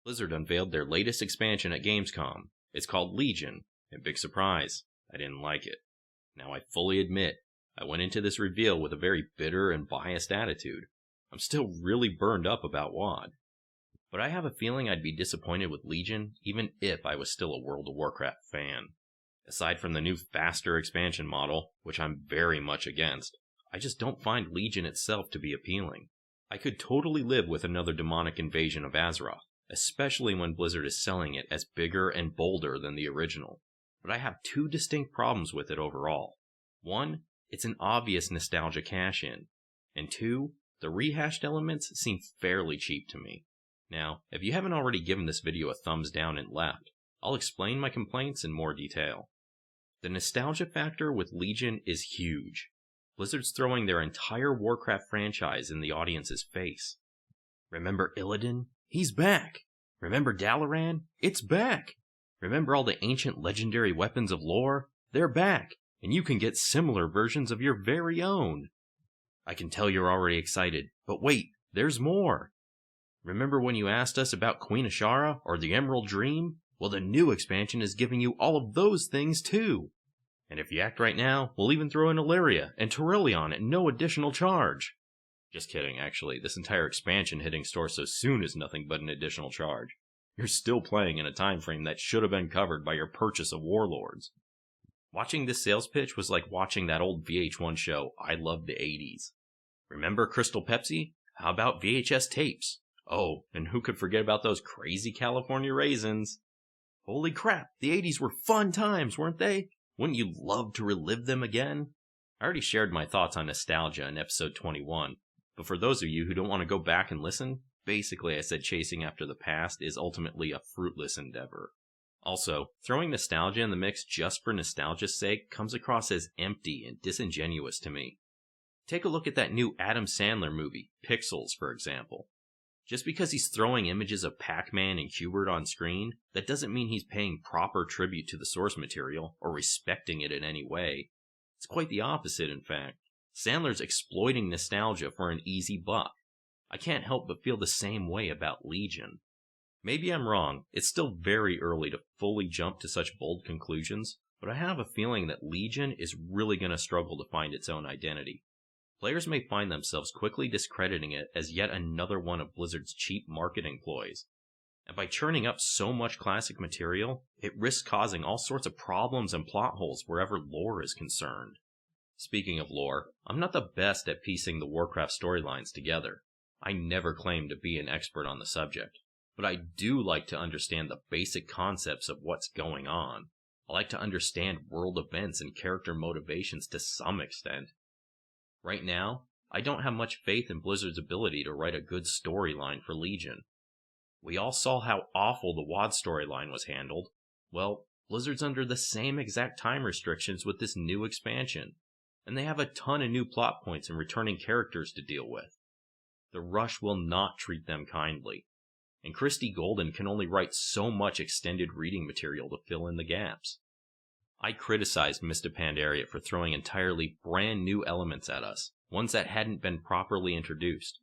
Blizzard unveiled their latest expansion at Gamescom. It's called Legion, and big surprise, I didn't like it. Now I fully admit, I went into this reveal with a very bitter and biased attitude. I'm still really burned up about WoD. But I have a feeling I'd be disappointed with Legion even if I was still a World of Warcraft fan. Aside from the new faster expansion model, which I'm very much against, I just don't find Legion itself to be appealing. I could totally live with another demonic invasion of Azeroth, especially when Blizzard is selling it as bigger and bolder than the original. But I have two distinct problems with it overall. One, it's an obvious nostalgia cash-in. And two, the rehashed elements seem fairly cheap to me. Now, if you haven't already given this video a thumbs down and left, I'll explain my complaints in more detail. The nostalgia factor with Legion is huge. Blizzard's throwing their entire Warcraft franchise in the audience's face. Remember Illidan? He's back! Remember Dalaran? It's back! Remember all the ancient legendary weapons of lore? They're back, and you can get similar versions of your very own. I can tell you're already excited, but wait, there's more! Remember when you asked us about Queen Ashara or the Emerald Dream? Well, the new expansion is giving you all of those things too. And if you act right now, we'll even throw in Illyria and Turelion at no additional charge. Just kidding, actually. This entire expansion hitting store so soon is nothing but an additional charge. You're still playing in a time frame that should have been covered by your purchase of Warlords. Watching this sales pitch was like watching that old VH1 show, I Love the 80s. Remember Crystal Pepsi? How about VHS tapes? Oh, and who could forget about those crazy California raisins? Holy crap, the 80s were fun times, weren't they? Wouldn't you love to relive them again? I already shared my thoughts on nostalgia in episode 21, but for those of you who don't want to go back and listen, basically I said chasing after the past is ultimately a fruitless endeavor. Also, throwing nostalgia in the mix just for nostalgia's sake comes across as empty and disingenuous to me. Take a look at that new Adam Sandler movie, Pixels, for example. Just because he's throwing images of Pac-Man and Q*bert on screen, that doesn't mean he's paying proper tribute to the source material or respecting it in any way. It's quite the opposite, in fact. Sandler's exploiting nostalgia for an easy buck. I can't help but feel the same way about Legion. Maybe I'm wrong, it's still very early to fully jump to such bold conclusions, but I have a feeling that Legion is really going to struggle to find its own identity. Players may find themselves quickly discrediting it as yet another one of Blizzard's cheap marketing ploys. And by churning up so much classic material, it risks causing all sorts of problems and plot holes wherever lore is concerned. Speaking of lore, I'm not the best at piecing the Warcraft storylines together. I never claimed to be an expert on the subject, but I do like to understand the basic concepts of what's going on. I like to understand world events and character motivations to some extent. Right now, I don't have much faith in Blizzard's ability to write a good storyline for Legion. We all saw how awful the WoD storyline was handled. Well, Blizzard's under the same exact time restrictions with this new expansion, and they have a ton of new plot points and returning characters to deal with. The Rush will not treat them kindly, and Christy Golden can only write so much extended reading material to fill in the gaps. I criticized Mists of Pandaria for throwing entirely brand new elements at us, ones that hadn't been properly introduced.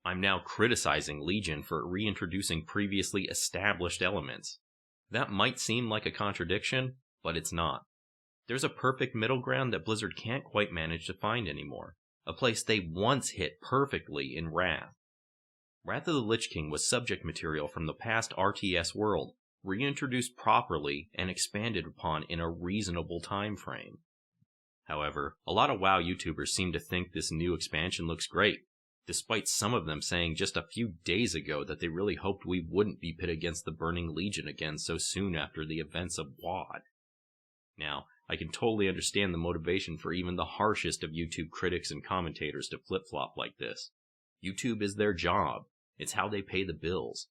I'm now criticizing Legion for reintroducing previously established elements. That might seem like a contradiction, but it's not. There's a perfect middle ground that Blizzard can't quite manage to find anymore, a place they once hit perfectly in Wrath. Wrath of the Lich King was subject material from the past RTS world, reintroduced properly and expanded upon in a reasonable time frame. However, a lot of WoW YouTubers seem to think this new expansion looks great, despite some of them saying just a few days ago that they really hoped we wouldn't be pit against the Burning Legion again so soon after the events of WoD. Now, I can totally understand the motivation for even the harshest of YouTube critics and commentators to flip-flop like this. YouTube is their job. It's how they pay the bills.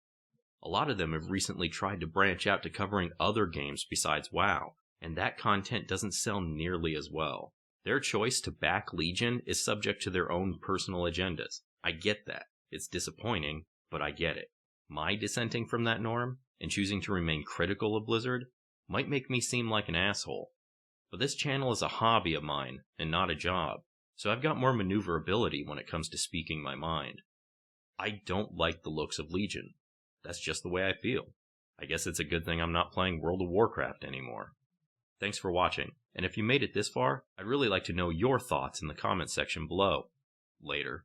A lot of them have recently tried to branch out to covering other games besides WoW, and that content doesn't sell nearly as well. Their choice to back Legion is subject to their own personal agendas. I get that. It's disappointing, but I get it. My dissenting from that norm, and choosing to remain critical of Blizzard, might make me seem like an asshole. But this channel is a hobby of mine, and not a job, so I've got more maneuverability when it comes to speaking my mind. I don't like the looks of Legion. That's just the way I feel. I guess it's a good thing I'm not playing World of Warcraft anymore. Thanks for watching, and if you made it this far, I'd really like to know your thoughts in the comments section below. Later.